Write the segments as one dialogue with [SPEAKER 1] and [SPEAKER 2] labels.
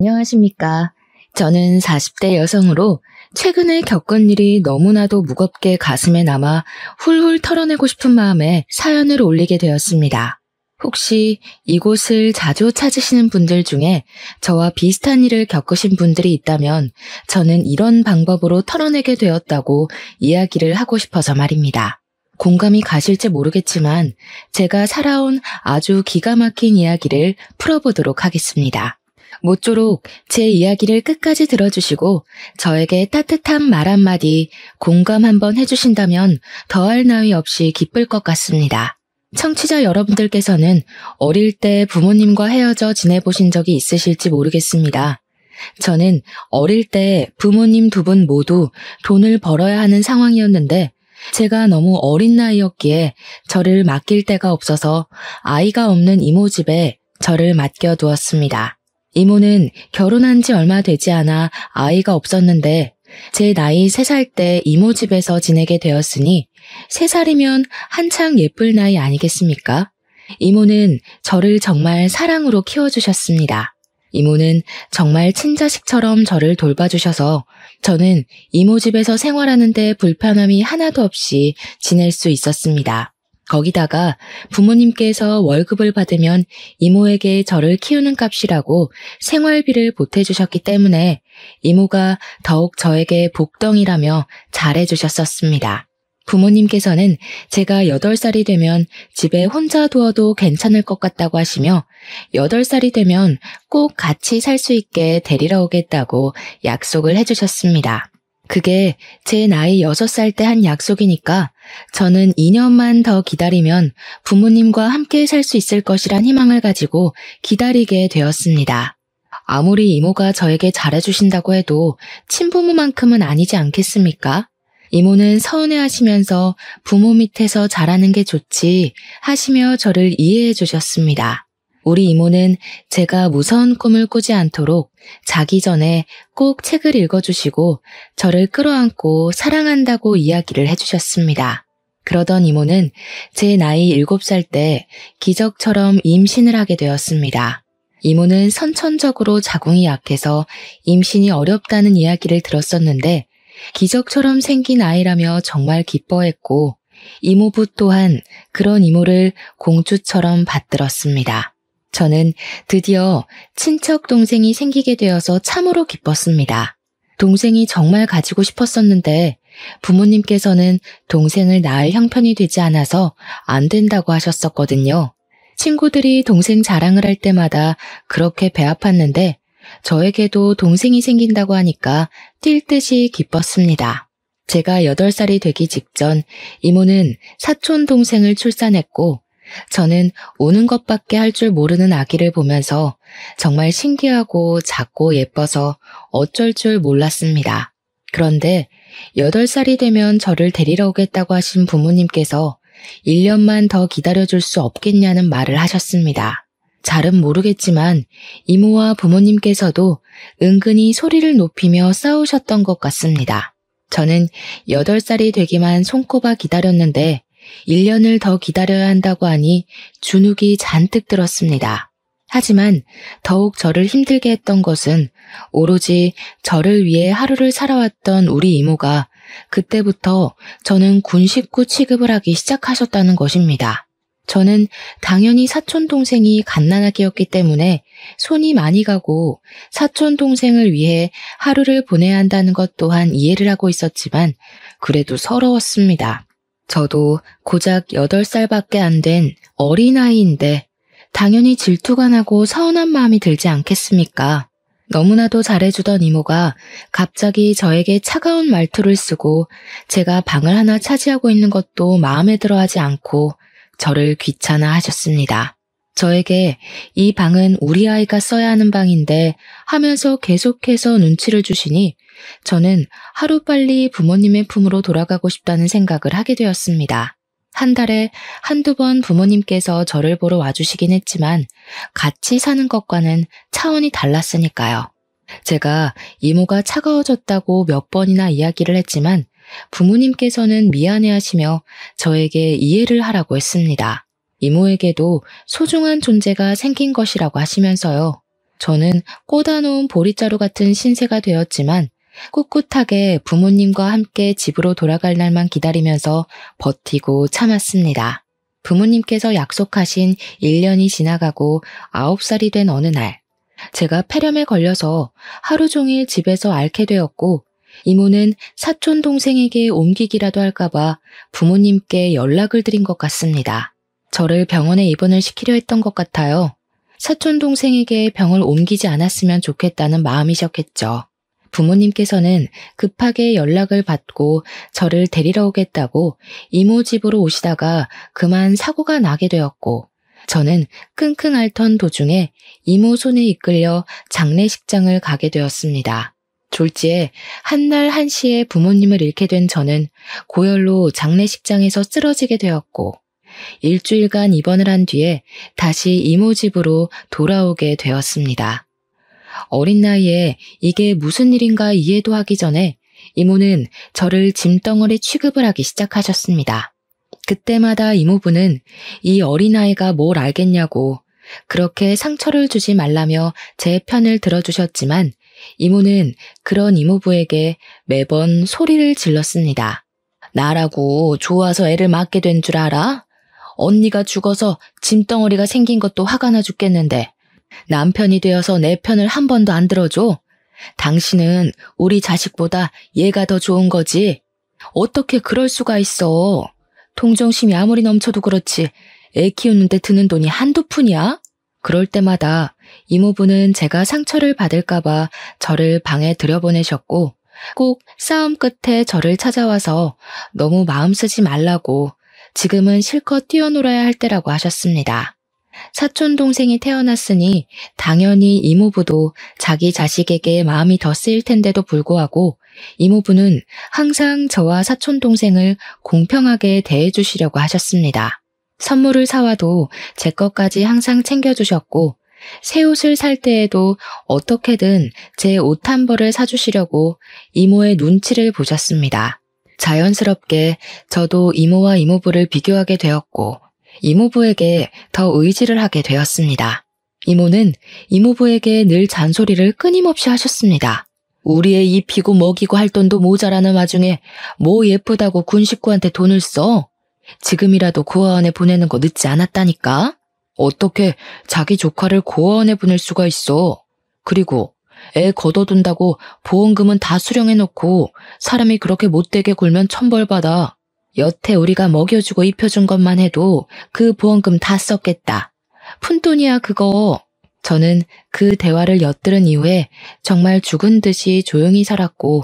[SPEAKER 1] 안녕하십니까. 저는 40대 여성으로 최근에 겪은 일이 너무나도 무겁게 가슴에 남아 훌훌 털어내고 싶은 마음에 사연을 올리게 되었습니다. 혹시 이곳을 자주 찾으시는 분들 중에 저와 비슷한 일을 겪으신 분들이 있다면 저는 이런 방법으로 털어내게 되었다고 이야기를 하고 싶어서 말입니다. 공감이 가실지 모르겠지만 제가 살아온 아주 기가 막힌 이야기를 풀어보도록 하겠습니다. 모쪼록 제 이야기를 끝까지 들어주시고 저에게 따뜻한 말 한마디 공감 한번 해주신다면 더할 나위 없이 기쁠 것 같습니다. 청취자 여러분들께서는 어릴 때 부모님과 헤어져 지내보신 적이 있으실지 모르겠습니다. 저는 어릴 때 부모님 두 분 모두 돈을 벌어야 하는 상황이었는데 제가 너무 어린 나이였기에 저를 맡길 데가 없어서 아이가 없는 이모 집에 저를 맡겨두었습니다. 이모는 결혼한 지 얼마 되지 않아 아이가 없었는데 제 나이 3살 때 이모 집에서 지내게 되었으니 3살이면 한창 예쁠 나이 아니겠습니까? 이모는 저를 정말 사랑으로 키워주셨습니다. 이모는 정말 친자식처럼 저를 돌봐주셔서 저는 이모 집에서 생활하는데 불편함이 하나도 없이 지낼 수 있었습니다. 거기다가 부모님께서 월급을 받으면 이모에게 저를 키우는 값이라고 생활비를 보태주셨기 때문에 이모가 더욱 저에게 복덩이라며 잘해주셨었습니다. 부모님께서는 제가 8살이 되면 집에 혼자 두어도 괜찮을 것 같다고 하시며 8살이 되면 꼭 같이 살 수 있게 데리러 오겠다고 약속을 해주셨습니다. 그게 제 나이 6살 때 한 약속이니까 저는 2년만 더 기다리면 부모님과 함께 살 수 있을 것이란 희망을 가지고 기다리게 되었습니다. 아무리 이모가 저에게 잘해주신다고 해도 친부모만큼은 아니지 않겠습니까? 이모는 서운해하시면서 부모 밑에서 자라는 게 좋지 하시며 저를 이해해 주셨습니다. 우리 이모는 제가 무서운 꿈을 꾸지 않도록 자기 전에 꼭 책을 읽어주시고 저를 끌어안고 사랑한다고 이야기를 해주셨습니다. 그러던 이모는 제 나이 7살 때 기적처럼 임신을 하게 되었습니다. 이모는 선천적으로 자궁이 약해서 임신이 어렵다는 이야기를 들었었는데 기적처럼 생긴 아이라며 정말 기뻐했고 이모부 또한 그런 이모를 공주처럼 받들었습니다. 저는 드디어 친척 동생이 생기게 되어서 참으로 기뻤습니다. 동생이 정말 가지고 싶었었는데 부모님께서는 동생을 낳을 형편이 되지 않아서 안 된다고 하셨었거든요. 친구들이 동생 자랑을 할 때마다 그렇게 배 아팠는데 저에게도 동생이 생긴다고 하니까 뛸 듯이 기뻤습니다. 제가 8살이 되기 직전 이모는 사촌 동생을 출산했고 저는 우는 것밖에 할 줄 모르는 아기를 보면서 정말 신기하고 작고 예뻐서 어쩔 줄 몰랐습니다. 그런데 8살이 되면 저를 데리러 오겠다고 하신 부모님께서 1년만 더 기다려줄 수 없겠냐는 말을 하셨습니다. 잘은 모르겠지만 이모와 부모님께서도 은근히 소리를 높이며 싸우셨던 것 같습니다. 저는 8살이 되기만 손꼽아 기다렸는데 1년을 더 기다려야 한다고 하니 주눅이 잔뜩 들었습니다. 하지만 더욱 저를 힘들게 했던 것은 오로지 저를 위해 하루를 살아왔던 우리 이모가 그때부터 저는 군 식구 취급을 하기 시작하셨다는 것입니다. 저는 당연히 사촌 동생이 갓난아기였기 때문에 손이 많이 가고 사촌 동생을 위해 하루를 보내야 한다는 것 또한 이해를 하고 있었지만 그래도 서러웠습니다. 저도 고작 8살밖에 안 된 어린아이인데 당연히 질투가 나고 서운한 마음이 들지 않겠습니까? 너무나도 잘해주던 이모가 갑자기 저에게 차가운 말투를 쓰고 제가 방을 하나 차지하고 있는 것도 마음에 들어하지 않고 저를 귀찮아 하셨습니다. 저에게 이 방은 우리 아이가 써야 하는 방인데 하면서 계속해서 눈치를 주시니 저는 하루빨리 부모님의 품으로 돌아가고 싶다는 생각을 하게 되었습니다. 한 달에 한두 번 부모님께서 저를 보러 와주시긴 했지만 같이 사는 것과는 차원이 달랐으니까요. 제가 이모가 차가워졌다고 몇 번이나 이야기를 했지만 부모님께서는 미안해하시며 저에게 이해를 하라고 했습니다. 이모에게도 소중한 존재가 생긴 것이라고 하시면서요. 저는 꽂아놓은 보리자루 같은 신세가 되었지만 꿋꿋하게 부모님과 함께 집으로 돌아갈 날만 기다리면서 버티고 참았습니다. 부모님께서 약속하신 1년이 지나가고 9살이 된 어느 날, 제가 폐렴에 걸려서 하루 종일 집에서 앓게 되었고, 이모는 사촌 동생에게 옮기기라도 할까봐 부모님께 연락을 드린 것 같습니다. 저를 병원에 입원을 시키려 했던 것 같아요. 사촌 동생에게 병을 옮기지 않았으면 좋겠다는 마음이셨겠죠. 부모님께서는 급하게 연락을 받고 저를 데리러 오겠다고 이모 집으로 오시다가 그만 사고가 나게 되었고, 저는 끙끙 앓던 도중에 이모 손에 이끌려 장례식장을 가게 되었습니다. 졸지에 한날 한시에 부모님을 잃게 된 저는 고열로 장례식장에서 쓰러지게 되었고, 일주일간 입원을 한 뒤에 다시 이모 집으로 돌아오게 되었습니다. 어린 나이에 이게 무슨 일인가 이해도 하기 전에 이모는 저를 짐덩어리 취급을 하기 시작하셨습니다. 그때마다 이모부는 이 어린아이가 뭘 알겠냐고 그렇게 상처를 주지 말라며 제 편을 들어주셨지만, 이모는 그런 이모부에게 매번 소리를 질렀습니다. 나라고 좋아서 애를 맡게 된 줄 알아? 언니가 죽어서 짐덩어리가 생긴 것도 화가 나 죽겠는데 남편이 되어서 내 편을 한 번도 안 들어줘? 당신은 우리 자식보다 얘가 더 좋은 거지? 어떻게 그럴 수가 있어? 동정심이 아무리 넘쳐도 그렇지 애 키우는데 드는 돈이 한두 푼이야? 그럴 때마다 이모부는 제가 상처를 받을까봐 저를 방에 들여보내셨고, 꼭 싸움 끝에 저를 찾아와서 너무 마음 쓰지 말라고, 지금은 실컷 뛰어놀아야 할 때라고 하셨습니다. 사촌 동생이 태어났으니 당연히 이모부도 자기 자식에게 마음이 더 쓰일 텐데도 불구하고 이모부는 항상 저와 사촌 동생을 공평하게 대해주시려고 하셨습니다. 선물을 사와도 제 것까지 항상 챙겨주셨고, 새 옷을 살 때에도 어떻게든 제 옷 한 벌을 사주시려고 이모의 눈치를 보셨습니다. 자연스럽게 저도 이모와 이모부를 비교하게 되었고, 이모부에게 더 의지를 하게 되었습니다. 이모는 이모부에게 늘 잔소리를 끊임없이 하셨습니다. 우리 애 입히고 먹이고 할 돈도 모자라는 와중에 뭐 예쁘다고 군 식구한테 돈을 써? 지금이라도 고아원에 보내는 거 늦지 않았다니까? 어떻게 자기 조카를 고아원에 보낼 수가 있어? 그리고 애 걷어둔다고 보험금은 다 수령해놓고 사람이 그렇게 못되게 굴면 천벌받아. 여태 우리가 먹여주고 입혀준 것만 해도 그 보험금 다 썼겠다. 푼돈이야 그거. 저는 그 대화를 엿들은 이후에 정말 죽은 듯이 조용히 살았고,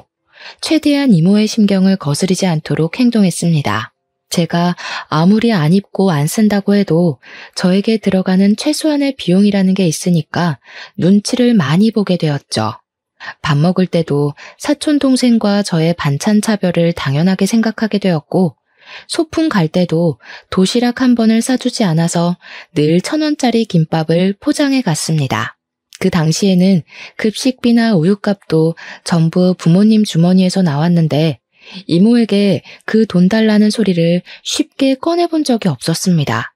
[SPEAKER 1] 최대한 이모의 심경을 거스르지 않도록 행동했습니다. 제가 아무리 안 입고 안 쓴다고 해도 저에게 들어가는 최소한의 비용이라는 게 있으니까 눈치를 많이 보게 되었죠. 밥 먹을 때도 사촌 동생과 저의 반찬 차별을 당연하게 생각하게 되었고, 소풍 갈 때도 도시락 한 번을 싸주지 않아서 늘 1,000원짜리 김밥을 포장해 갔습니다. 그 당시에는 급식비나 우유값도 전부 부모님 주머니에서 나왔는데 이모에게 그 돈 달라는 소리를 쉽게 꺼내본 적이 없었습니다.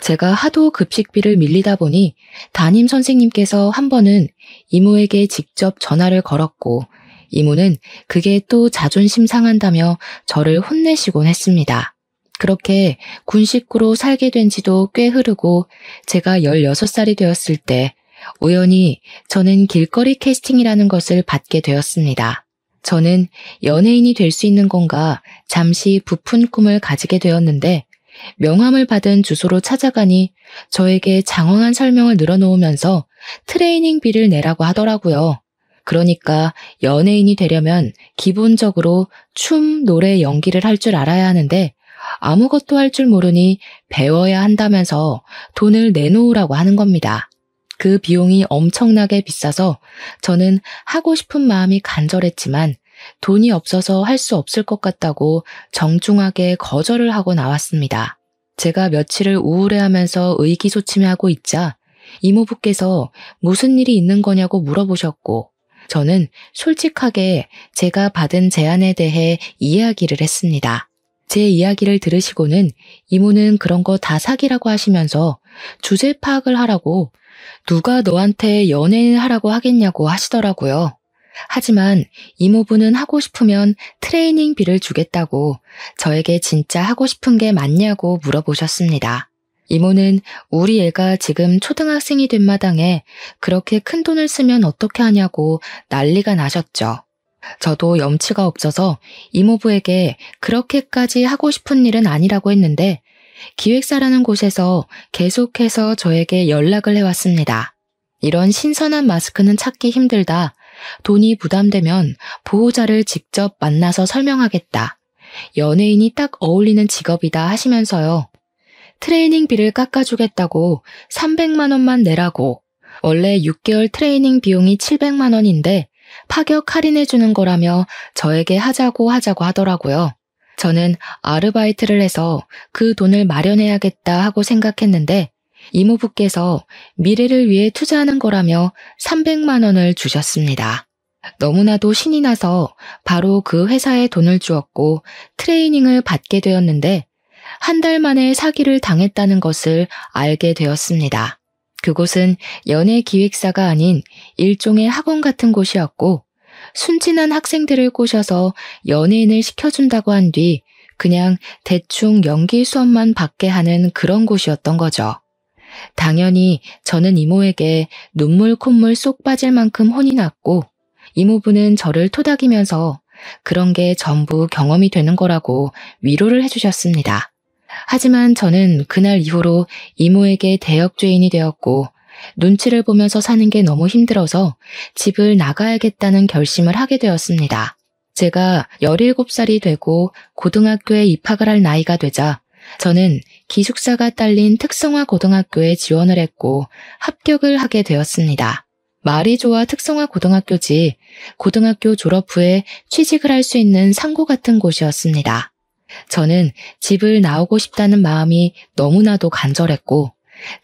[SPEAKER 1] 제가 하도 급식비를 밀리다 보니 담임 선생님께서 한 번은 이모에게 직접 전화를 걸었고, 이모는 그게 또 자존심 상한다며 저를 혼내시곤 했습니다. 그렇게 군 식구로 살게 된 지도 꽤 흐르고, 제가 16살이 되었을 때 우연히 저는 길거리 캐스팅이라는 것을 받게 되었습니다. 저는 연예인이 될 수 있는 건가 잠시 부푼 꿈을 가지게 되었는데, 명함을 받은 주소로 찾아가니 저에게 장황한 설명을 늘어놓으면서 트레이닝비를 내라고 하더라고요. 그러니까 연예인이 되려면 기본적으로 춤, 노래, 연기를 할 줄 알아야 하는데 아무것도 할 줄 모르니 배워야 한다면서 돈을 내놓으라고 하는 겁니다. 그 비용이 엄청나게 비싸서 저는 하고 싶은 마음이 간절했지만 돈이 없어서 할 수 없을 것 같다고 정중하게 거절을 하고 나왔습니다. 제가 며칠을 우울해하면서 의기소침해하고 있자 이모부께서 무슨 일이 있는 거냐고 물어보셨고, 저는 솔직하게 제가 받은 제안에 대해 이야기를 했습니다. 제 이야기를 들으시고는 이모는 그런 거 다 사기라고 하시면서 주제 파악을 하라고 누가 너한테 연예인 하라고 하겠냐고 하시더라고요. 하지만 이모부는 하고 싶으면 트레이닝비를 주겠다고 저에게 진짜 하고 싶은 게 맞냐고 물어보셨습니다. 이모는 우리 애가 지금 초등학생이 된 마당에 그렇게 큰 돈을 쓰면 어떻게 하냐고 난리가 나셨죠. 저도 염치가 없어서 이모부에게 그렇게까지 하고 싶은 일은 아니라고 했는데 기획사라는 곳에서 계속해서 저에게 연락을 해왔습니다. 이런 신선한 마스크는 찾기 힘들다. 돈이 부담되면 보호자를 직접 만나서 설명하겠다. 연예인이 딱 어울리는 직업이다 하시면서요. 트레이닝비를 깎아주겠다고 300만 원만 내라고. 원래 6개월 트레이닝 비용이 700만 원인데 파격 할인해주는 거라며 저에게 하자고 하더라고요. 저는 아르바이트를 해서 그 돈을 마련해야겠다 하고 생각했는데 이모부께서 미래를 위해 투자하는 거라며 300만 원을 주셨습니다. 너무나도 신이 나서 바로 그 회사에 돈을 주었고 트레이닝을 받게 되었는데 한 달 만에 사기를 당했다는 것을 알게 되었습니다. 그곳은 연예 기획사가 아닌 일종의 학원 같은 곳이었고 순진한 학생들을 꼬셔서 연예인을 시켜준다고 한 뒤 그냥 대충 연기 수업만 받게 하는 그런 곳이었던 거죠. 당연히 저는 이모에게 눈물 콧물 쏙 빠질 만큼 혼이 났고 이모부는 저를 토닥이면서 그런 게 전부 경험이 되는 거라고 위로를 해주셨습니다. 하지만 저는 그날 이후로 이모에게 대역죄인이 되었고 눈치를 보면서 사는 게 너무 힘들어서 집을 나가야겠다는 결심을 하게 되었습니다. 제가 17살이 되고 고등학교에 입학을 할 나이가 되자 저는 기숙사가 딸린 특성화 고등학교에 지원을 했고 합격을 하게 되었습니다. 말이 좋아 특성화 고등학교지 고등학교 졸업 후에 취직을 할 수 있는 상고 같은 곳이었습니다. 저는 집을 나오고 싶다는 마음이 너무나도 간절했고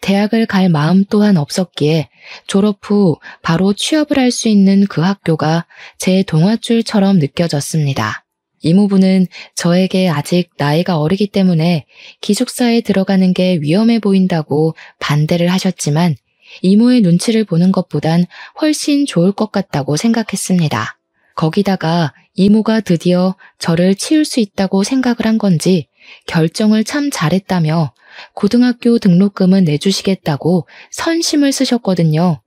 [SPEAKER 1] 대학을 갈 마음 또한 없었기에 졸업 후 바로 취업을 할 수 있는 그 학교가 제 동아줄처럼 느껴졌습니다. 이모부는 저에게 아직 나이가 어리기 때문에 기숙사에 들어가는 게 위험해 보인다고 반대를 하셨지만 이모의 눈치를 보는 것보단 훨씬 좋을 것 같다고 생각했습니다. 거기다가 이모가 드디어 저를 치울 수 있다고 생각을 한 건지 결정을 참 잘했다며 고등학교 등록금은 내주시겠다고 선심을 쓰셨거든요.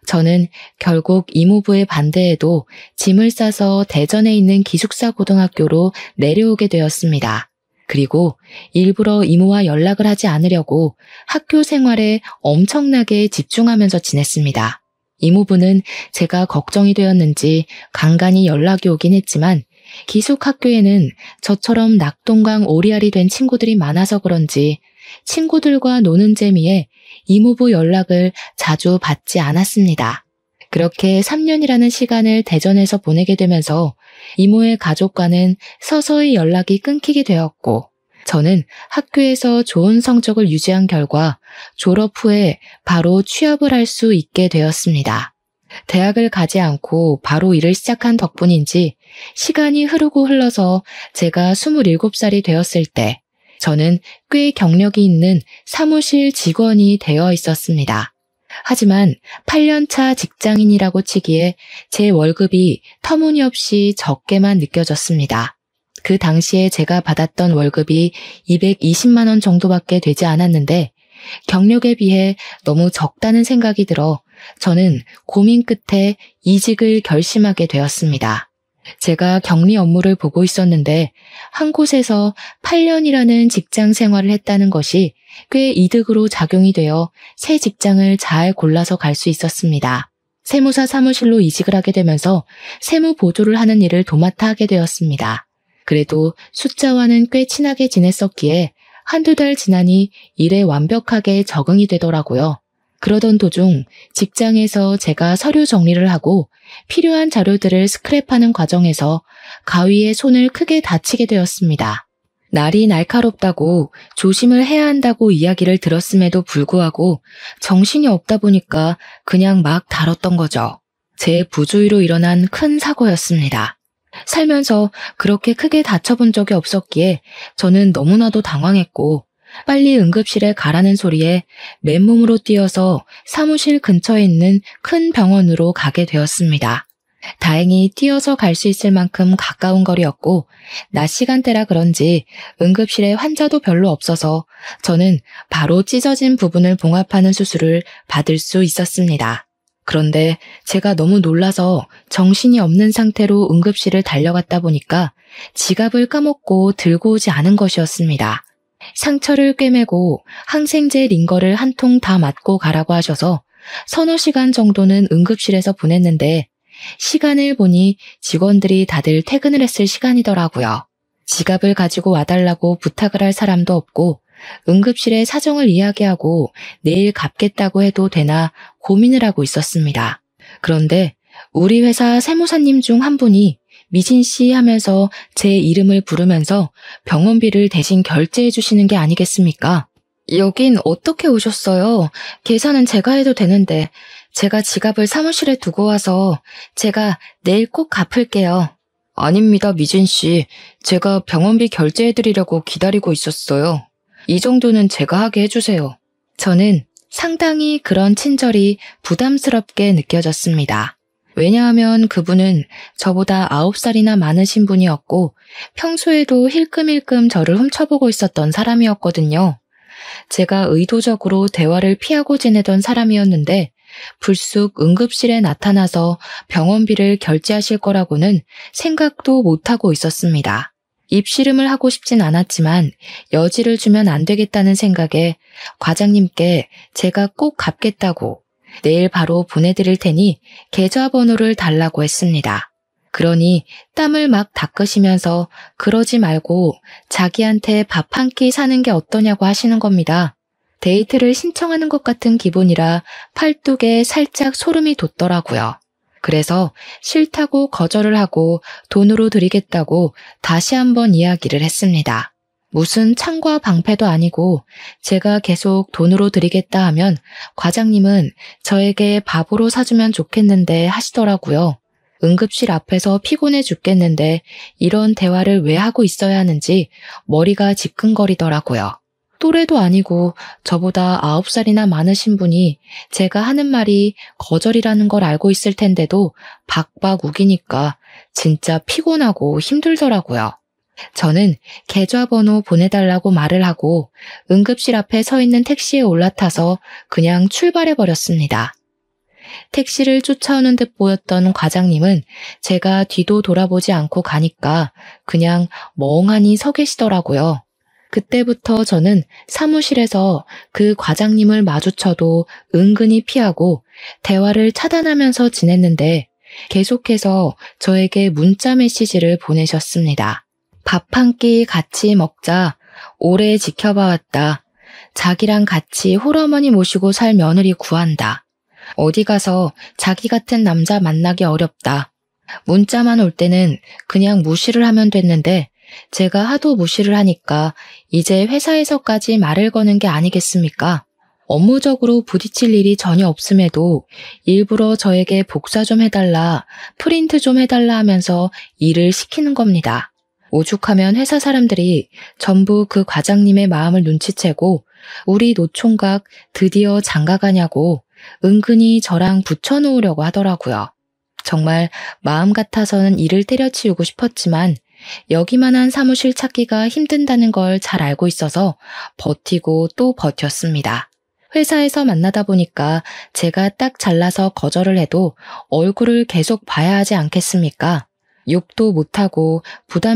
[SPEAKER 1] 저는 결국 이모부의 반대에도 짐을 싸서 대전에 있는 기숙사 고등학교로 내려오게 되었습니다. 그리고 일부러 이모와 연락을 하지 않으려고 학교 생활에 엄청나게 집중하면서 지냈습니다. 이모부는 제가 걱정이 되었는지 간간히 연락이 오긴 했지만 기숙학교에는 저처럼 낙동강 오리알이 된 친구들이 많아서 그런지 친구들과 노는 재미에 이모부 연락을 자주 받지 않았습니다. 그렇게 3년이라는 시간을 대전에서 보내게 되면서 이모의 가족과는 서서히 연락이 끊기게 되었고 저는 학교에서 좋은 성적을 유지한 결과 졸업 후에 바로 취업을 할 수 있게 되었습니다. 대학을 가지 않고 바로 일을 시작한 덕분인지 시간이 흐르고 흘러서 제가 27살이 되었을 때 저는 꽤 경력이 있는 사무실 직원이 되어 있었습니다. 하지만 8년차 직장인이라고 치기에 제 월급이 터무니없이 적게만 느껴졌습니다. 그 당시에 제가 받았던 월급이 220만 원 정도밖에 되지 않았는데 경력에 비해 너무 적다는 생각이 들어 저는 고민 끝에 이직을 결심하게 되었습니다. 제가 격리 업무를 보고 있었는데 한 곳에서 8년이라는 직장 생활을 했다는 것이 꽤 이득으로 작용이 되어 새 직장을 잘 골라서 갈 수 있었습니다. 세무사 사무실로 이직을 하게 되면서 세무 보조를 하는 일을 도맡아 하게 되었습니다. 그래도 숫자와는 꽤 친하게 지냈었기에 한두 달 지나니 일에 완벽하게 적응이 되더라고요. 그러던 도중 직장에서 제가 서류 정리를 하고 필요한 자료들을 스크랩하는 과정에서 가위에 손을 크게 다치게 되었습니다. 날이 날카롭다고 조심을 해야 한다고 이야기를 들었음에도 불구하고 정신이 없다 보니까 그냥 막 다뤘던 거죠. 제 부주의로 일어난 큰 사고였습니다. 살면서 그렇게 크게 다쳐본 적이 없었기에 저는 너무나도 당황했고 빨리 응급실에 가라는 소리에 맨몸으로 뛰어서 사무실 근처에 있는 큰 병원으로 가게 되었습니다. 다행히 뛰어서 갈 수 있을 만큼 가까운 거리였고 낮 시간대라 그런지 응급실에 환자도 별로 없어서 저는 바로 찢어진 부분을 봉합하는 수술을 받을 수 있었습니다. 그런데 제가 너무 놀라서 정신이 없는 상태로 응급실을 달려갔다 보니까 지갑을 까먹고 들고 오지 않은 것이었습니다. 상처를 꿰매고 항생제 링거를 한 통 다 맞고 가라고 하셔서 서너 시간 정도는 응급실에서 보냈는데 시간을 보니 직원들이 다들 퇴근을 했을 시간이더라고요. 지갑을 가지고 와달라고 부탁을 할 사람도 없고 응급실에 사정을 이야기하고 내일 갚겠다고 해도 되나 고민을 하고 있었습니다. 그런데 우리 회사 세무사님 중 한 분이 미진 씨 하면서 제 이름을 부르면서 병원비를 대신 결제해 주시는 게 아니겠습니까? 여긴 어떻게 오셨어요? 계산은 제가 해도 되는데 제가 지갑을 사무실에 두고 와서 제가 내일 꼭 갚을게요. 아닙니다, 미진 씨. 제가 병원비 결제해 드리려고 기다리고 있었어요. 이 정도는 제가 하게 해주세요. 저는 상당히 그런 친절이 부담스럽게 느껴졌습니다. 왜냐하면 그분은 저보다 9살이나 많으신 분이었고 평소에도 힐끔힐끔 저를 훔쳐보고 있었던 사람이었거든요. 제가 의도적으로 대화를 피하고 지내던 사람이었는데 불쑥 응급실에 나타나서 병원비를 결제하실 거라고는 생각도 못하고 있었습니다. 입씨름을 하고 싶진 않았지만 여지를 주면 안 되겠다는 생각에 과장님께 제가 꼭 갚겠다고 내일 바로 보내드릴 테니 계좌번호를 달라고 했습니다. 그러니 땀을 막 닦으시면서 그러지 말고 자기한테 밥 한 끼 사는 게 어떠냐고 하시는 겁니다. 데이트를 신청하는 것 같은 기분이라 팔뚝에 살짝 소름이 돋더라고요. 그래서 싫다고 거절을 하고 돈으로 드리겠다고 다시 한번 이야기를 했습니다. 무슨 창과 방패도 아니고 제가 계속 돈으로 드리겠다 하면 과장님은 저에게 밥으로 사주면 좋겠는데 하시더라고요. 응급실 앞에서 피곤해 죽겠는데 이런 대화를 왜 하고 있어야 하는지 머리가 지끈거리더라고요. 또래도 아니고 저보다 9살이나 많으신 분이 제가 하는 말이 거절이라는 걸 알고 있을 텐데도 박박 우기니까 진짜 피곤하고 힘들더라고요. 저는 계좌번호 보내달라고 말을 하고 응급실 앞에 서 있는 택시에 올라타서 그냥 출발해버렸습니다. 택시를 쫓아오는 듯 보였던 과장님은 제가 뒤도 돌아보지 않고 가니까 그냥 멍하니 서 계시더라고요. 그때부터 저는 사무실에서 그 과장님을 마주쳐도 은근히 피하고 대화를 차단하면서 지냈는데 계속해서 저에게 문자 메시지를 보내셨습니다. 밥 한 끼 같이 먹자. 오래 지켜봐왔다. 자기랑 같이 홀어머니 모시고 살 며느리 구한다. 어디 가서 자기 같은 남자 만나기 어렵다. 문자만 올 때는 그냥 무시를 하면 됐는데 제가 하도 무시를 하니까 이제 회사에서까지 말을 거는 게 아니겠습니까? 업무적으로 부딪힐 일이 전혀 없음에도 일부러 저에게 복사 좀 해달라, 프린트 좀 해달라 하면서 일을 시키는 겁니다. 오죽하면 회사 사람들이 전부 그 과장님의 마음을 눈치채고 우리 노총각 드디어 장가가냐고 은근히 저랑 붙여놓으려고 하더라고요. 정말 마음 같아서는 일을 때려치우고 싶었지만 여기만한 사무실 찾기가 힘든다는 걸 잘 알고 있어서 버티고 또 버텼습니다. 회사에서 만나다 보니까 제가 딱 잘라서 거절을 해도 얼굴을 계속 봐야 하지 않겠습니까? 욕도 못하고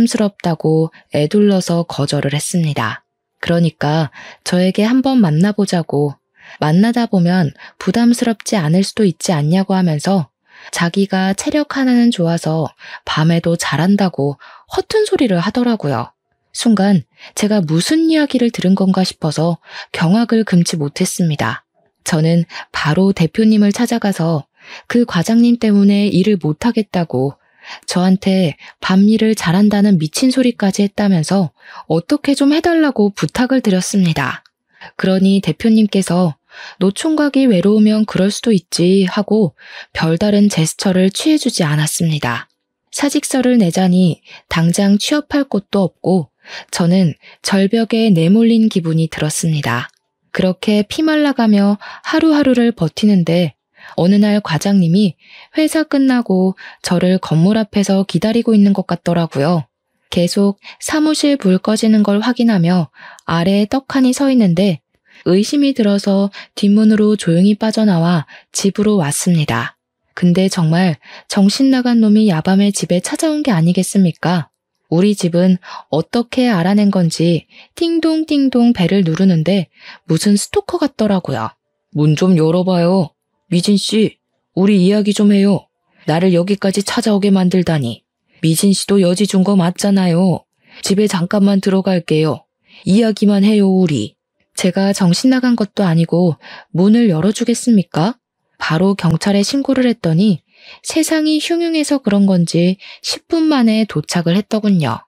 [SPEAKER 1] 부담스럽다고 애둘러서 거절을 했습니다. 그러니까 저에게 한번 만나보자고 만나다 보면 부담스럽지 않을 수도 있지 않냐고 하면서 자기가 체력 하나는 좋아서 밤에도 잘한다고 허튼 소리를 하더라고요. 순간 제가 무슨 이야기를 들은 건가 싶어서 경악을 금치 못했습니다. 저는 바로 대표님을 찾아가서 그 과장님 때문에 일을 못하겠다고 저한테 밤일을 잘한다는 미친 소리까지 했다면서 어떻게 좀 해달라고 부탁을 드렸습니다. 그러니 대표님께서 노총각이 외로우면 그럴 수도 있지 하고 별다른 제스처를 취해주지 않았습니다. 사직서를 내자니 당장 취업할 곳도 없고 저는 절벽에 내몰린 기분이 들었습니다. 그렇게 피말라가며 하루하루를 버티는데 어느 날 과장님이 회사 끝나고 저를 건물 앞에서 기다리고 있는 것 같더라고요. 계속 사무실 불 꺼지는 걸 확인하며 아래에 떡하니 서 있는데 의심이 들어서 뒷문으로 조용히 빠져나와 집으로 왔습니다. 근데 정말 정신 나간 놈이 야밤에 집에 찾아온 게 아니겠습니까? 우리 집은 어떻게 알아낸 건지 띵동띵동 벨을 누르는데 무슨 스토커 같더라고요. 문 좀 열어봐요. 미진 씨, 우리 이야기 좀 해요. 나를 여기까지 찾아오게 만들다니. 미진 씨도 여지 준 거 맞잖아요. 집에 잠깐만 들어갈게요. 이야기만 해요, 우리. 제가 정신 나간 것도 아니고 문을 열어주겠습니까? 바로 경찰에 신고를 했더니 세상이 흉흉해서 그런 건지 10분 만에 도착을 했더군요.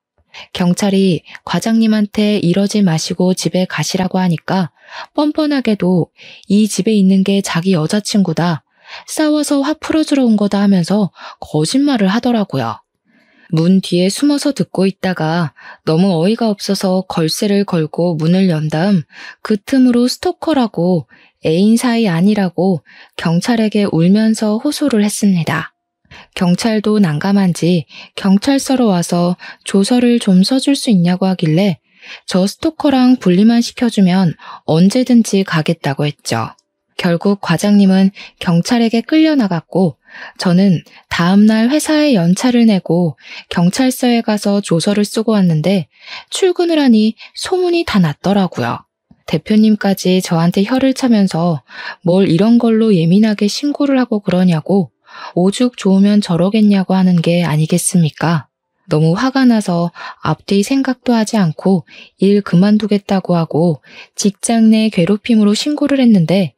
[SPEAKER 1] 경찰이 과장님한테 이러지 마시고 집에 가시라고 하니까 뻔뻔하게도 이 집에 있는 게 자기 여자친구다. 싸워서 화 풀어주러 온 거다 하면서 거짓말을 하더라고요. 문 뒤에 숨어서 듣고 있다가 너무 어이가 없어서 걸쇠를 걸고 문을 연 다음 그 틈으로 스토커라고 애인 사이 아니라고 경찰에게 울면서 호소를 했습니다. 경찰도 난감한지 경찰서로 와서 조서를 좀 써줄 수 있냐고 하길래 저 스토커랑 분리만 시켜주면 언제든지 가겠다고 했죠. 결국 과장님은 경찰에게 끌려나갔고 저는 다음날 회사에 연차를 내고 경찰서에 가서 조서를 쓰고 왔는데 출근을 하니 소문이 다 났더라고요. 대표님까지 저한테 혀를 차면서 뭘 이런 걸로 예민하게 신고를 하고 그러냐고 오죽 좋으면 저러겠냐고 하는 게 아니겠습니까? 너무 화가 나서 앞뒤 생각도 하지 않고 일 그만두겠다고 하고 직장 내 괴롭힘으로 신고를 했는데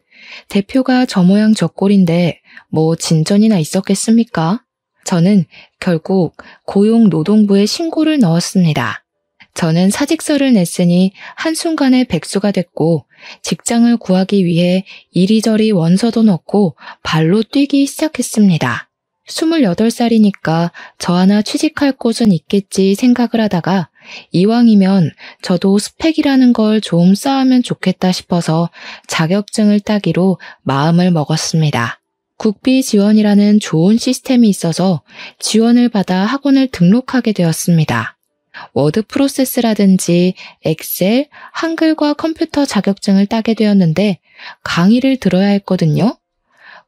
[SPEAKER 1] 대표가 저 모양 저 꼴인데 뭐 진전이나 있었겠습니까? 저는 결국 고용노동부에 신고를 넣었습니다. 저는 사직서를 냈으니 한순간에 백수가 됐고 직장을 구하기 위해 이리저리 원서도 넣고 발로 뛰기 시작했습니다. 28살이니까 저 하나 취직할 곳은 있겠지 생각을 하다가 이왕이면 저도 스펙이라는 걸 좀 쌓으면 좋겠다 싶어서 자격증을 따기로 마음을 먹었습니다. 국비 지원이라는 좋은 시스템이 있어서 지원을 받아 학원을 등록하게 되었습니다. 워드 프로세스라든지 엑셀, 한글과 컴퓨터 자격증을 따게 되었는데 강의를 들어야 했거든요.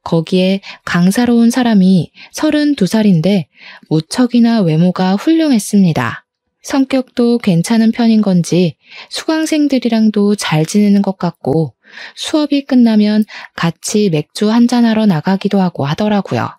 [SPEAKER 1] 거기에 강사로 온 사람이 32살인데 무척이나 외모가 훌륭했습니다. 성격도 괜찮은 편인 건지 수강생들이랑도 잘 지내는 것 같고 수업이 끝나면 같이 맥주 한잔하러 나가기도 하고 하더라고요.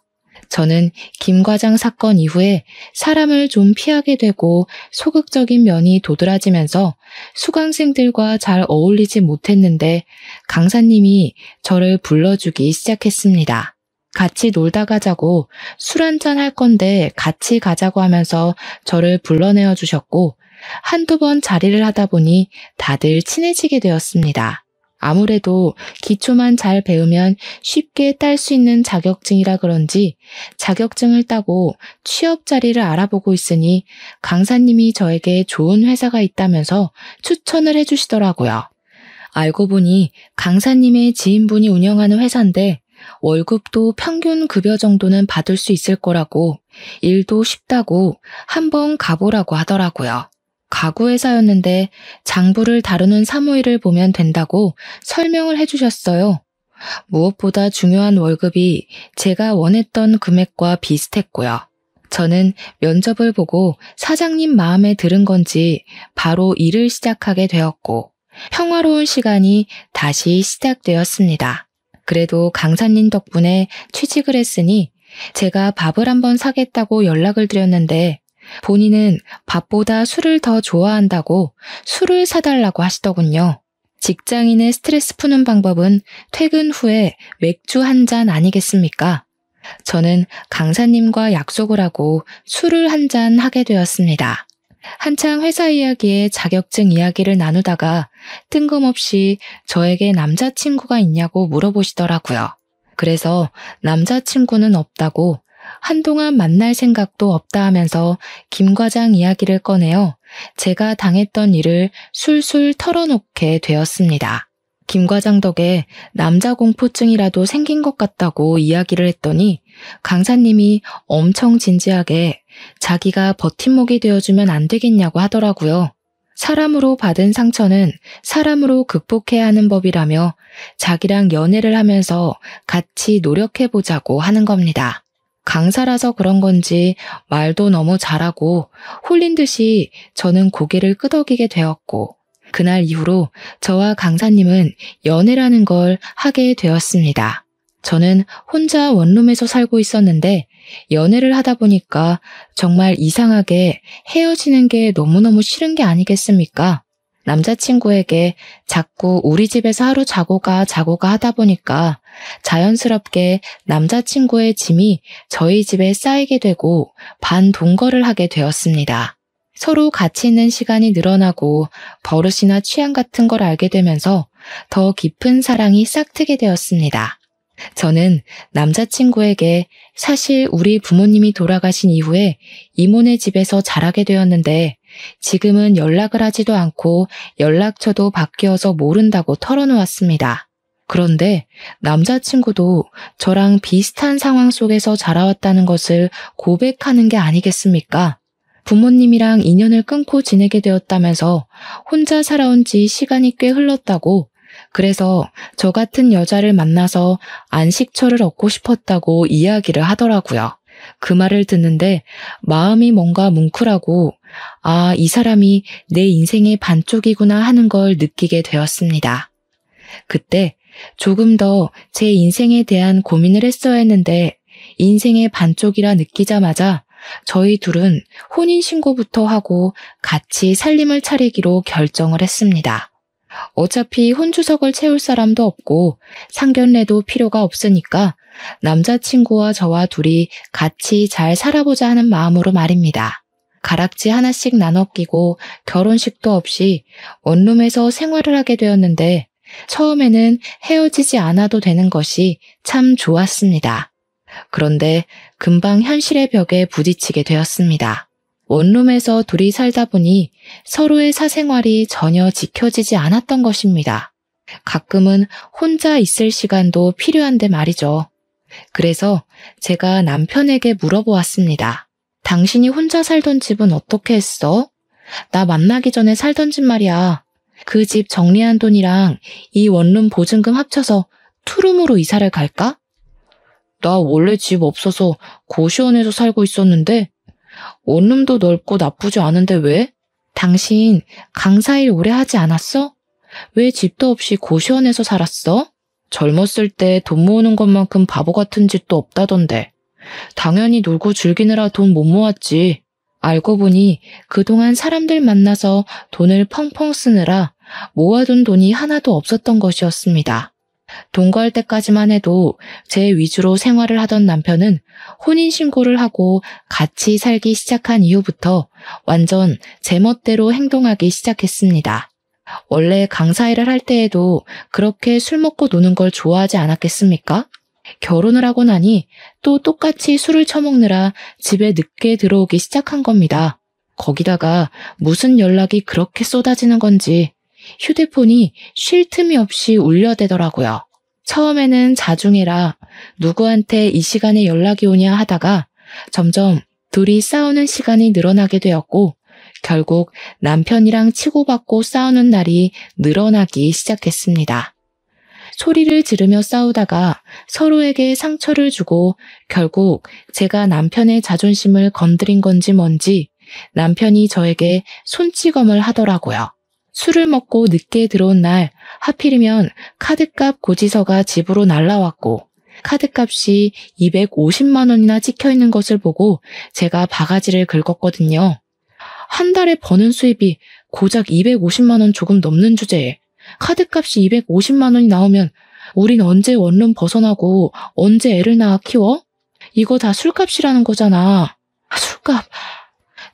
[SPEAKER 1] 저는 김 과장 사건 이후에 사람을 좀 피하게 되고 소극적인 면이 도드라지면서 수강생들과 잘 어울리지 못했는데 강사님이 저를 불러주기 시작했습니다. 같이 놀다 가자고 술 한잔 할 건데 같이 가자고 하면서 저를 불러내어 주셨고 한두 번 자리를 하다 보니 다들 친해지게 되었습니다. 아무래도 기초만 잘 배우면 쉽게 딸 수 있는 자격증이라 그런지 자격증을 따고 취업 자리를 알아보고 있으니 강사님이 저에게 좋은 회사가 있다면서 추천을 해주시더라고요. 알고 보니 강사님의 지인분이 운영하는 회사인데 월급도 평균 급여 정도는 받을 수 있을 거라고 일도 쉽다고 한번 가보라고 하더라고요. 가구회사였는데 장부를 다루는 사무일을 보면 된다고 설명을 해주셨어요. 무엇보다 중요한 월급이 제가 원했던 금액과 비슷했고요. 저는 면접을 보고 사장님 마음에 들은 건지 바로 일을 시작하게 되었고 평화로운 시간이 다시 시작되었습니다. 그래도 강사님 덕분에 취직을 했으니 제가 밥을 한번 사겠다고 연락을 드렸는데 본인은 밥보다 술을 더 좋아한다고 술을 사달라고 하시더군요. 직장인의 스트레스 푸는 방법은 퇴근 후에 맥주 한 잔 아니겠습니까? 저는 강사님과 약속을 하고 술을 한 잔 하게 되었습니다. 한창 회사 이야기에 자격증 이야기를 나누다가 뜬금없이 저에게 남자친구가 있냐고 물어보시더라고요. 그래서 남자친구는 없다고 한동안 만날 생각도 없다 하면서 김 과장 이야기를 꺼내어 제가 당했던 일을 술술 털어놓게 되었습니다. 김 과장 덕에 남자 공포증이라도 생긴 것 같다고 이야기를 했더니 강사님이 엄청 진지하게 자기가 버팀목이 되어주면 안 되겠냐고 하더라고요. 사람으로 받은 상처는 사람으로 극복해야 하는 법이라며 자기랑 연애를 하면서 같이 노력해보자고 하는 겁니다. 강사라서 그런 건지 말도 너무 잘하고 홀린 듯이 저는 고개를 끄덕이게 되었고 그날 이후로 저와 강사님은 연애라는 걸 하게 되었습니다. 저는 혼자 원룸에서 살고 있었는데 연애를 하다 보니까 정말 이상하게 헤어지는 게 너무너무 싫은 게 아니겠습니까? 남자친구에게 자꾸 우리 집에서 하루 자고 가 하다 보니까 자연스럽게 남자친구의 짐이 저희 집에 쌓이게 되고 반동거를 하게 되었습니다. 서로 같이 있는 시간이 늘어나고 버릇이나 취향 같은 걸 알게 되면서 더 깊은 사랑이 싹트게 되었습니다. 저는 남자친구에게 사실 우리 부모님이 돌아가신 이후에 이모네 집에서 자라게 되었는데 지금은 연락을 하지도 않고 연락처도 바뀌어서 모른다고 털어놓았습니다. 그런데 남자친구도 저랑 비슷한 상황 속에서 자라왔다는 것을 고백하는 게 아니겠습니까? 부모님이랑 인연을 끊고 지내게 되었다면서 혼자 살아온 지 시간이 꽤 흘렀다고 그래서 저 같은 여자를 만나서 안식처를 얻고 싶었다고 이야기를 하더라고요. 그 말을 듣는데 마음이 뭔가 뭉클하고 아, 이 사람이 내 인생의 반쪽이구나 하는 걸 느끼게 되었습니다. 그때 조금 더 제 인생에 대한 고민을 했어야 했는데 인생의 반쪽이라 느끼자마자 저희 둘은 혼인신고부터 하고 같이 살림을 차리기로 결정을 했습니다. 어차피 혼주석을 채울 사람도 없고 상견례도 필요가 없으니까 남자친구와 저와 둘이 같이 잘 살아보자 하는 마음으로 말입니다. 가락지 하나씩 나눠 끼고 결혼식도 없이 원룸에서 생활을 하게 되었는데 처음에는 헤어지지 않아도 되는 것이 참 좋았습니다. 그런데 금방 현실의 벽에 부딪히게 되었습니다. 원룸에서 둘이 살다 보니 서로의 사생활이 전혀 지켜지지 않았던 것입니다. 가끔은 혼자 있을 시간도 필요한데 말이죠. 그래서 제가 남편에게 물어보았습니다. 당신이 혼자 살던 집은 어떻게 했어? 나 만나기 전에 살던 집 말이야. 그 집 정리한 돈이랑 이 원룸 보증금 합쳐서 투룸으로 이사를 갈까? 나 원래 집 없어서 고시원에서 살고 있었는데 원룸도 넓고 나쁘지 않은데 왜? 당신 강사일 오래 하지 않았어? 왜 집도 없이 고시원에서 살았어? 젊었을 때 돈 모으는 것만큼 바보 같은 짓도 없다던데. 당연히 놀고 즐기느라 돈 못 모았지. 알고 보니 그동안 사람들 만나서 돈을 펑펑 쓰느라 모아둔 돈이 하나도 없었던 것이었습니다. 동거할 때까지만 해도 제 위주로 생활을 하던 남편은 혼인신고를 하고 같이 살기 시작한 이후부터 완전 제멋대로 행동하기 시작했습니다. 원래 강사 일을 할 때에도 그렇게 술 먹고 노는 걸 좋아하지 않았겠습니까? 결혼을 하고 나니 또 똑같이 술을 처먹느라 집에 늦게 들어오기 시작한 겁니다. 거기다가 무슨 연락이 그렇게 쏟아지는 건지 휴대폰이 쉴 틈이 없이 울려대더라고요. 처음에는 자중해라, 누구한테 이 시간에 연락이 오냐 하다가 점점 둘이 싸우는 시간이 늘어나게 되었고 결국 남편이랑 치고받고 싸우는 날이 늘어나기 시작했습니다. 소리를 지르며 싸우다가 서로에게 상처를 주고 결국 제가 남편의 자존심을 건드린 건지 뭔지 남편이 저에게 손찌검을 하더라고요. 술을 먹고 늦게 들어온 날 하필이면 카드값 고지서가 집으로 날라왔고 카드값이 250만 원이나 찍혀있는 것을 보고 제가 바가지를 긁었거든요. 한 달에 버는 수입이 고작 250만 원 조금 넘는 주제에 카드값이 250만 원이 나오면 우린 언제 원룸 벗어나고 언제 애를 낳아 키워? 이거 다 술값이라는 거잖아. 술값.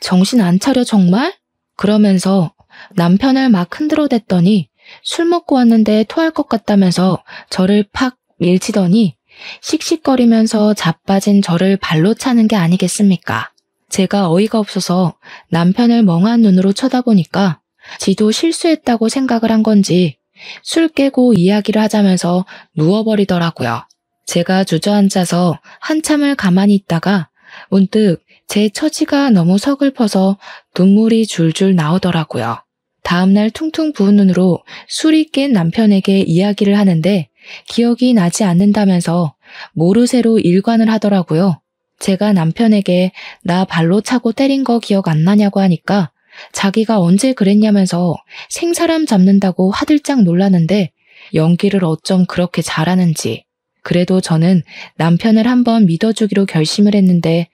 [SPEAKER 1] 정신 안 차려 정말? 그러면서 남편을 막 흔들어댔더니 술 먹고 왔는데 토할 것 같다면서 저를 팍 밀치더니 씩씩거리면서 자빠진 저를 발로 차는 게 아니겠습니까? 제가 어이가 없어서 남편을 멍한 눈으로 쳐다보니까 지도 실수했다고 생각을 한 건지 술 깨고 이야기를 하자면서 누워버리더라고요. 제가 주저앉아서 한참을 가만히 있다가 문득 제 처지가 너무 서글퍼서 눈물이 줄줄 나오더라고요. 다음날 퉁퉁 부은 눈으로 술이 깬 남편에게 이야기를 하는데 기억이 나지 않는다면서 모르쇠로 일관을 하더라고요. 제가 남편에게 나 발로 차고 때린 거 기억 안 나냐고 하니까 자기가 언제 그랬냐면서 생사람 잡는다고 화들짝 놀라는데 연기를 어쩜 그렇게 잘하는지. 그래도 저는 남편을 한번 믿어주기로 결심을 했는데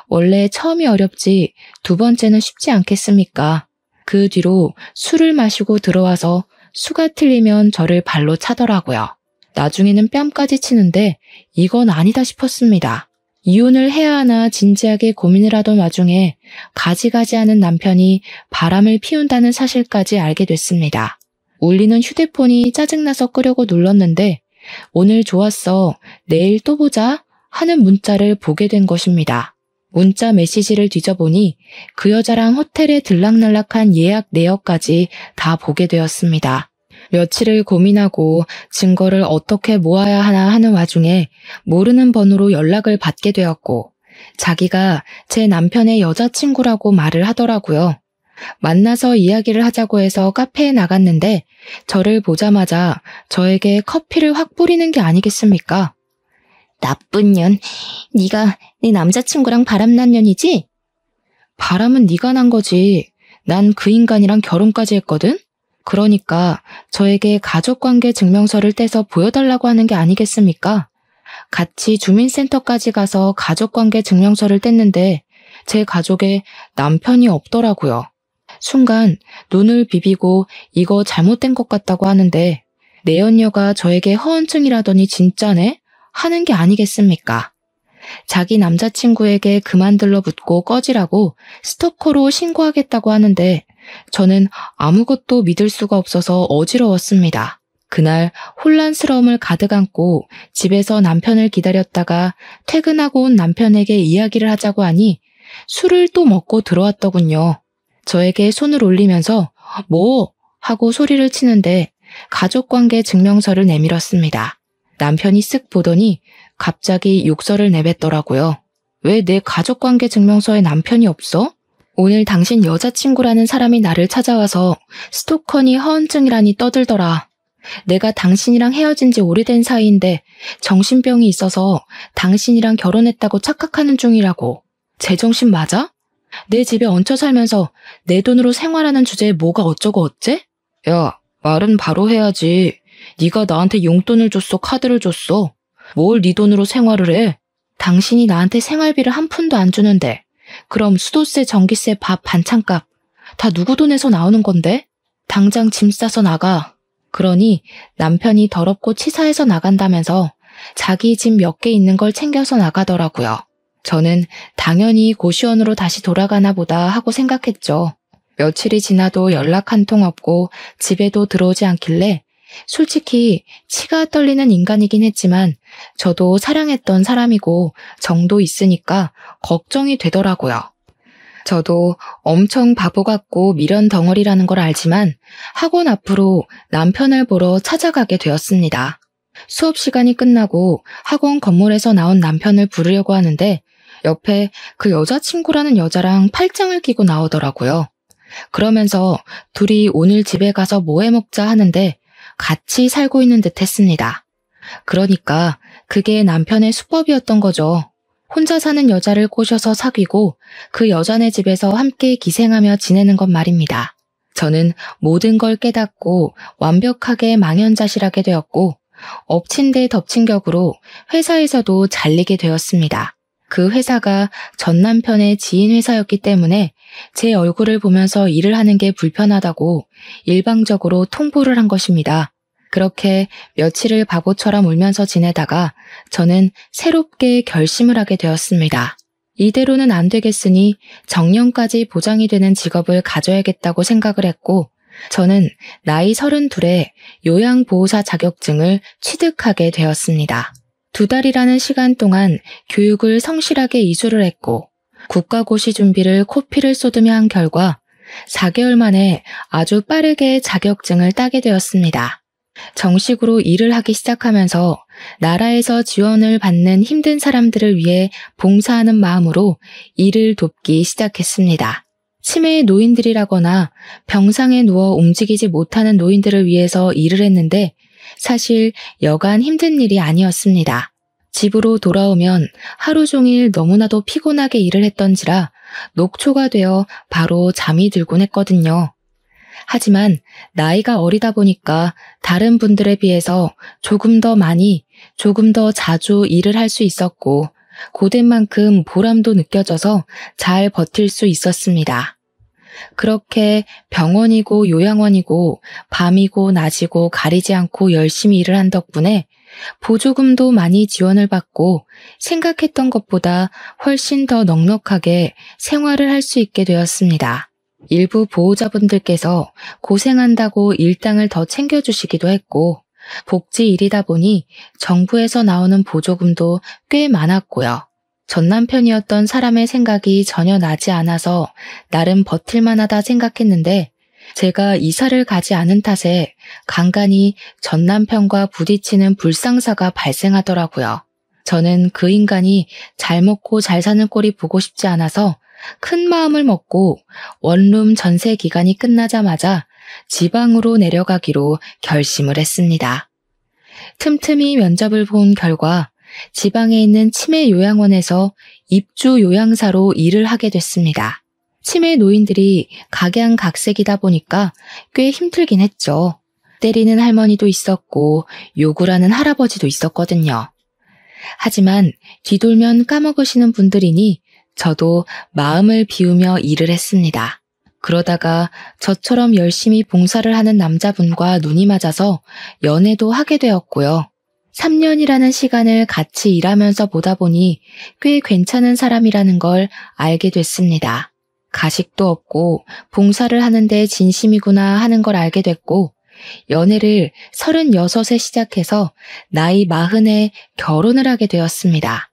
[SPEAKER 1] 원래 처음이 어렵지 두 번째는 쉽지 않겠습니까? 그 뒤로 술을 마시고 들어와서 수가 틀리면 저를 발로 차더라고요. 나중에는 뺨까지 치는데 이건 아니다 싶었습니다. 이혼을 해야 하나 진지하게 고민을 하던 와중에 가지가지하는 남편이 바람을 피운다는 사실까지 알게 됐습니다. 울리는 휴대폰이 짜증나서 끄려고 눌렀는데 오늘 좋았어, 내일 또 보자 하는 문자를 보게 된 것입니다. 문자 메시지를 뒤져보니 그 여자랑 호텔에 들락날락한 예약 내역까지 다 보게 되었습니다. 며칠을 고민하고 증거를 어떻게 모아야 하나 하는 와중에 모르는 번호로 연락을 받게 되었고 자기가 제 남편의 여자친구라고 말을 하더라고요. 만나서 이야기를 하자고 해서 카페에 나갔는데 저를 보자마자 저에게 커피를 확 뿌리는 게 아니겠습니까? 나쁜 년, 네가 내 남자친구랑 바람난 년이지? 바람은 네가 난 거지. 난 그 인간이랑 결혼까지 했거든? 그러니까 저에게 가족관계 증명서를 떼서 보여달라고 하는 게 아니겠습니까? 같이 주민센터까지 가서 가족관계 증명서를 뗐는데 제 가족에 남편이 없더라고요. 순간 눈을 비비고 이거 잘못된 것 같다고 하는데 내 연녀가 저에게 허언증이라더니 진짜네? 하는 게 아니겠습니까? 자기 남자친구에게 그만 들러붙고 꺼지라고 스토커로 신고하겠다고 하는데 저는 아무것도 믿을 수가 없어서 어지러웠습니다. 그날 혼란스러움을 가득 안고 집에서 남편을 기다렸다가 퇴근하고 온 남편에게 이야기를 하자고 하니 술을 또 먹고 들어왔더군요. 저에게 손을 올리면서 뭐? 하고 소리를 치는데 가족관계 증명서를 내밀었습니다. 남편이 쓱 보더니 갑자기 욕설을 내뱉더라고요. 왜 내 가족관계 증명서에 남편이 없어? 오늘 당신 여자친구라는 사람이 나를 찾아와서 스토커니 허언증이라니 떠들더라. 내가 당신이랑 헤어진 지 오래된 사이인데 정신병이 있어서 당신이랑 결혼했다고 착각하는 중이라고. 제정신 맞아? 내 집에 얹혀 살면서 내 돈으로 생활하는 주제에 뭐가 어쩌고 어째? 야, 말은 바로 해야지. 네가 나한테 용돈을 줬어, 카드를 줬어. 뭘 네 돈으로 생활을 해? 당신이 나한테 생활비를 한 푼도 안 주는데 그럼 수도세, 전기세, 밥, 반찬값 다 누구 돈에서 나오는 건데? 당장 짐 싸서 나가. 그러니 남편이 더럽고 치사해서 나간다면서 자기 집 몇 개 있는 걸 챙겨서 나가더라고요. 저는 당연히 고시원으로 다시 돌아가나 보다 하고 생각했죠. 며칠이 지나도 연락 한 통 없고 집에도 들어오지 않길래 솔직히 치가 떨리는 인간이긴 했지만 저도 사랑했던 사람이고 정도 있으니까 걱정이 되더라고요. 저도 엄청 바보 같고 미련 덩어리라는 걸 알지만 학원 앞으로 남편을 보러 찾아가게 되었습니다. 수업 시간이 끝나고 학원 건물에서 나온 남편을 부르려고 하는데 옆에 그 여자친구라는 여자랑 팔짱을 끼고 나오더라고요. 그러면서 둘이 오늘 집에 가서 뭐 해 먹자 하는데 같이 살고 있는 듯 했습니다. 그러니까 그게 남편의 수법이었던 거죠. 혼자 사는 여자를 꼬셔서 사귀고 그 여자네 집에서 함께 기생하며 지내는 것 말입니다. 저는 모든 걸 깨닫고 완벽하게 망연자실하게 되었고 엎친 데 덮친 격으로 회사에서도 잘리게 되었습니다. 그 회사가 전 남편의 지인 회사였기 때문에 제 얼굴을 보면서 일을 하는 게 불편하다고 일방적으로 통보를 한 것입니다. 그렇게 며칠을 바보처럼 울면서 지내다가 저는 새롭게 결심을 하게 되었습니다. 이대로는 안 되겠으니 정년까지 보장이 되는 직업을 가져야겠다고 생각을 했고 저는 나이 32에 요양보호사 자격증을 취득하게 되었습니다. 2달이라는 시간 동안 교육을 성실하게 이수를 했고 국가고시 준비를 코피를 쏟으며 한 결과 4개월 만에 아주 빠르게 자격증을 따게 되었습니다. 정식으로 일을 하기 시작하면서 나라에서 지원을 받는 힘든 사람들을 위해 봉사하는 마음으로 일을 돕기 시작했습니다. 치매의 노인들이라거나 병상에 누워 움직이지 못하는 노인들을 위해서 일을 했는데 사실 여간 힘든 일이 아니었습니다. 집으로 돌아오면 하루 종일 너무나도 피곤하게 일을 했던지라 녹초가 되어 바로 잠이 들곤 했거든요. 하지만 나이가 어리다 보니까 다른 분들에 비해서 조금 더 많이, 조금 더 자주 일을 할 수 있었고 고된 만큼 보람도 느껴져서 잘 버틸 수 있었습니다. 그렇게 병원이고 요양원이고 밤이고 낮이고 가리지 않고 열심히 일을 한 덕분에 보조금도 많이 지원을 받고 생각했던 것보다 훨씬 더 넉넉하게 생활을 할 수 있게 되었습니다. 일부 보호자분들께서 고생한다고 일당을 더 챙겨주시기도 했고 복지 일이다 보니 정부에서 나오는 보조금도 꽤 많았고요. 전 남편이었던 사람의 생각이 전혀 나지 않아서 나름 버틸만하다 생각했는데 제가 이사를 가지 않은 탓에 간간히 전 남편과 부딪히는 불상사가 발생하더라고요. 저는 그 인간이 잘 먹고 잘 사는 꼴이 보고 싶지 않아서 큰 마음을 먹고 원룸 전세 기간이 끝나자마자 지방으로 내려가기로 결심을 했습니다. 틈틈이 면접을 본 결과 지방에 있는 치매 요양원에서 입주 요양사로 일을 하게 됐습니다. 치매 노인들이 각양각색이다 보니까 꽤 힘들긴 했죠. 때리는 할머니도 있었고 욕을 하는 할아버지도 있었거든요. 하지만 뒤돌면 까먹으시는 분들이니 저도 마음을 비우며 일을 했습니다. 그러다가 저처럼 열심히 봉사를 하는 남자분과 눈이 맞아서 연애도 하게 되었고요. 3년이라는 시간을 같이 일하면서 보다 보니 꽤 괜찮은 사람이라는 걸 알게 됐습니다. 가식도 없고 봉사를 하는데 진심이구나 하는 걸 알게 됐고 연애를 36에 시작해서 나이 40에 결혼을 하게 되었습니다.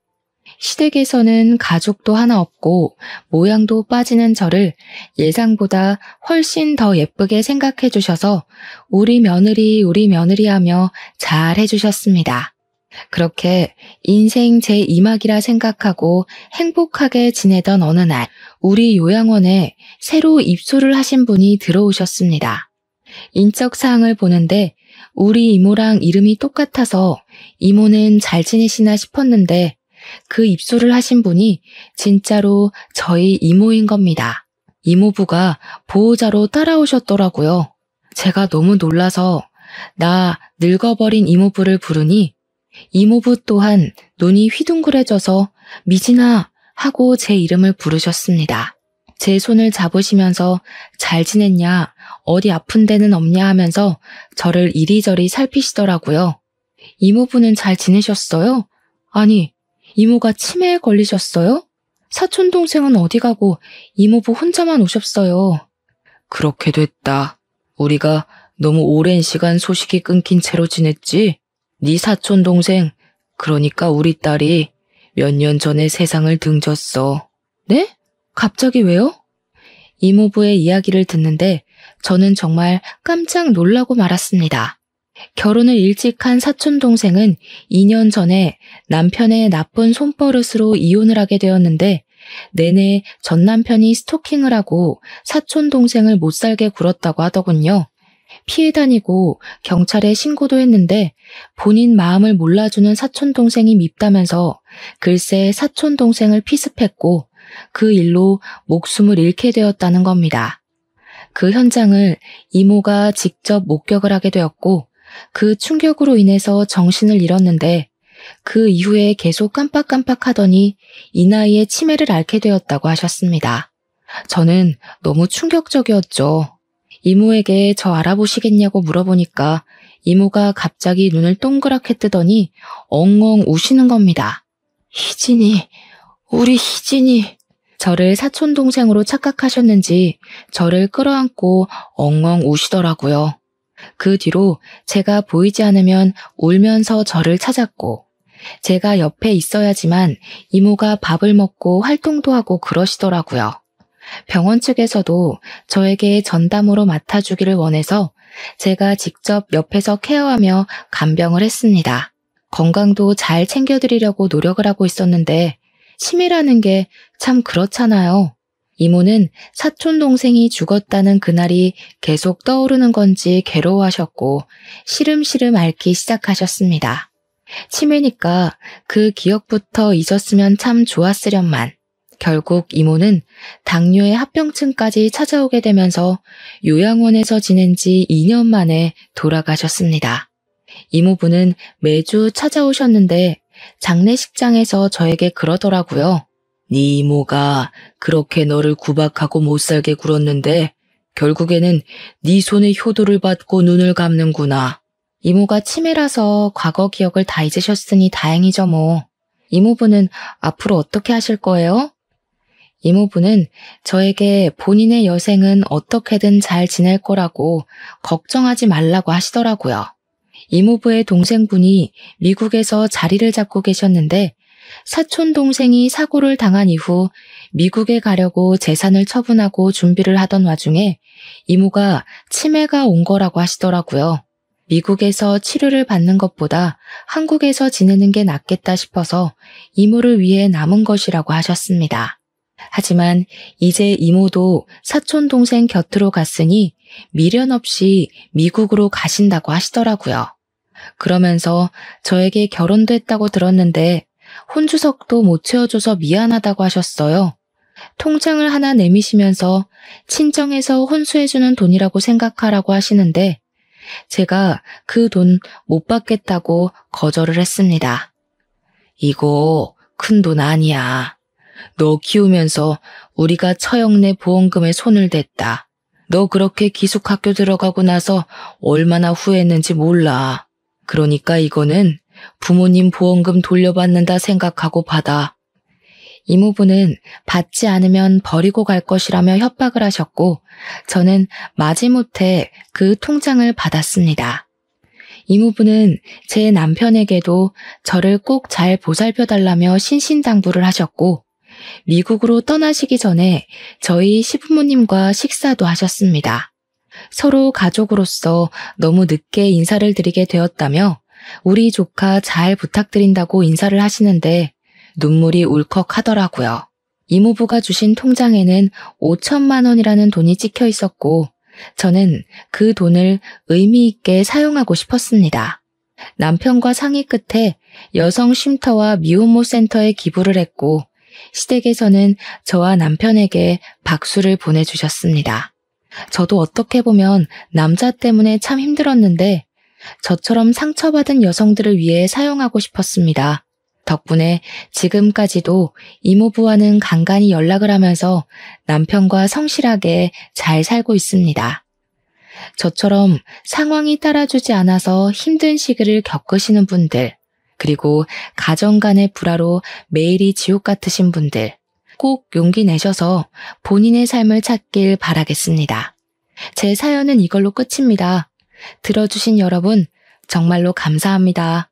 [SPEAKER 1] 시댁에서는 가족도 하나 없고 모양도 빠지는 저를 예상보다 훨씬 더 예쁘게 생각해 주셔서 우리 며느리 하며 잘 해주셨습니다. 그렇게 인생 제2막이라 생각하고 행복하게 지내던 어느 날 우리 요양원에 새로 입소를 하신 분이 들어오셨습니다. 인적사항을 보는데 우리 이모랑 이름이 똑같아서 이모는 잘 지내시나 싶었는데 그 입소를 하신 분이 진짜로 저희 이모인 겁니다. 이모부가 보호자로 따라오셨더라고요. 제가 너무 놀라서 나 늙어버린 이모부를 부르니 이모부 또한 눈이 휘둥그레져서 미진아 하고 제 이름을 부르셨습니다. 제 손을 잡으시면서 잘 지냈냐, 어디 아픈 데는 없냐 하면서 저를 이리저리 살피시더라고요. 이모부는 잘 지내셨어요? 아니, 이모가 치매에 걸리셨어요? 사촌 동생은 어디 가고 이모부 혼자만 오셨어요. 그렇게 됐다. 우리가 너무 오랜 시간 소식이 끊긴 채로 지냈지? 네 사촌 동생, 그러니까 우리 딸이 몇 년 전에 세상을 등졌어. 네? 갑자기 왜요? 이모부의 이야기를 듣는데 저는 정말 깜짝 놀라고 말았습니다. 결혼을 일찍 한 사촌 동생은 2년 전에 남편의 나쁜 손버릇으로 이혼을 하게 되었는데 내내 전 남편이 스토킹을 하고 사촌 동생을 못 살게 굴었다고 하더군요. 피해 다니고 경찰에 신고도 했는데 본인 마음을 몰라주는 사촌 동생이 밉다면서 글쎄 사촌 동생을 피습했고 그 일로 목숨을 잃게 되었다는 겁니다. 그 현장을 이모가 직접 목격을 하게 되었고 그 충격으로 인해서 정신을 잃었는데 그 이후에 계속 깜빡깜빡하더니 이 나이에 치매를 앓게 되었다고 하셨습니다. 저는 너무 충격적이었죠. 이모에게 저 알아보시겠냐고 물어보니까 이모가 갑자기 눈을 동그랗게 뜨더니 엉엉 우시는 겁니다. 희진이, 우리 희진이. 저를 사촌동생으로 착각하셨는지 저를 끌어안고 엉엉 우시더라고요. 그 뒤로 제가 보이지 않으면 울면서 저를 찾았고 제가 옆에 있어야지만 이모가 밥을 먹고 활동도 하고 그러시더라고요. 병원 측에서도 저에게 전담으로 맡아주기를 원해서 제가 직접 옆에서 케어하며 간병을 했습니다. 건강도 잘 챙겨드리려고 노력을 하고 있었는데 치매라는 게 참 그렇잖아요. 이모는 사촌 동생이 죽었다는 그날이 계속 떠오르는 건지 괴로워하셨고 시름시름 앓기 시작하셨습니다. 치매니까 그 기억부터 잊었으면 참 좋았으련만 결국 이모는 당뇨의 합병증까지 찾아오게 되면서 요양원에서 지낸 지 2년 만에 돌아가셨습니다. 이모부는 매주 찾아오셨는데 장례식장에서 저에게 그러더라고요. 네 이모가 그렇게 너를 구박하고 못살게 굴었는데 결국에는 네 손에 효도를 받고 눈을 감는구나. 이모가 치매라서 과거 기억을 다 잊으셨으니 다행이죠 뭐. 이모부는 앞으로 어떻게 하실 거예요? 이모부는 저에게 본인의 여생은 어떻게든 잘 지낼 거라고 걱정하지 말라고 하시더라고요. 이모부의 동생분이 미국에서 자리를 잡고 계셨는데 사촌 동생이 사고를 당한 이후 미국에 가려고 재산을 처분하고 준비를 하던 와중에 이모가 치매가 온 거라고 하시더라고요. 미국에서 치료를 받는 것보다 한국에서 지내는 게 낫겠다 싶어서 이모를 위해 남은 것이라고 하셨습니다. 하지만 이제 이모도 사촌 동생 곁으로 갔으니 미련 없이 미국으로 가신다고 하시더라고요. 그러면서 저에게 결혼도 했다고 들었는데 혼주석도 못 채워줘서 미안하다고 하셨어요. 통장을 하나 내미시면서 친정에서 혼수해주는 돈이라고 생각하라고 하시는데 제가 그 돈 못 받겠다고 거절을 했습니다. 이거 큰 돈 아니야. 너 키우면서 우리가 처형내 보험금에 손을 댔다. 너 그렇게 기숙학교 들어가고 나서 얼마나 후회했는지 몰라. 그러니까 이거는 부모님 보험금 돌려받는다 생각하고 받아. 이모부는 받지 않으면 버리고 갈 것이라며 협박을 하셨고 저는 마지못해 그 통장을 받았습니다. 이모부는 제 남편에게도 저를 꼭 잘 보살펴달라며 신신당부를 하셨고 미국으로 떠나시기 전에 저희 시부모님과 식사도 하셨습니다. 서로 가족으로서 너무 늦게 인사를 드리게 되었다며 우리 조카 잘 부탁드린다고 인사를 하시는데 눈물이 울컥하더라고요. 이모부가 주신 통장에는 5천만 원이라는 돈이 찍혀 있었고 저는 그 돈을 의미 있게 사용하고 싶었습니다. 남편과 상의 끝에 여성 쉼터와 미혼모 센터에 기부를 했고 시댁에서는 저와 남편에게 박수를 보내주셨습니다. 저도 어떻게 보면 남자 때문에 참 힘들었는데 저처럼 상처받은 여성들을 위해 사용하고 싶었습니다. 덕분에 지금까지도 이모부와는 간간히 연락을 하면서 남편과 성실하게 잘 살고 있습니다. 저처럼 상황이 따라주지 않아서 힘든 시기를 겪으시는 분들, 그리고 가정 간의 불화로 매일이 지옥 같으신 분들, 꼭 용기 내셔서 본인의 삶을 찾길 바라겠습니다. 제 사연은 이걸로 끝입니다. 들어주신 여러분, 정말로 감사합니다.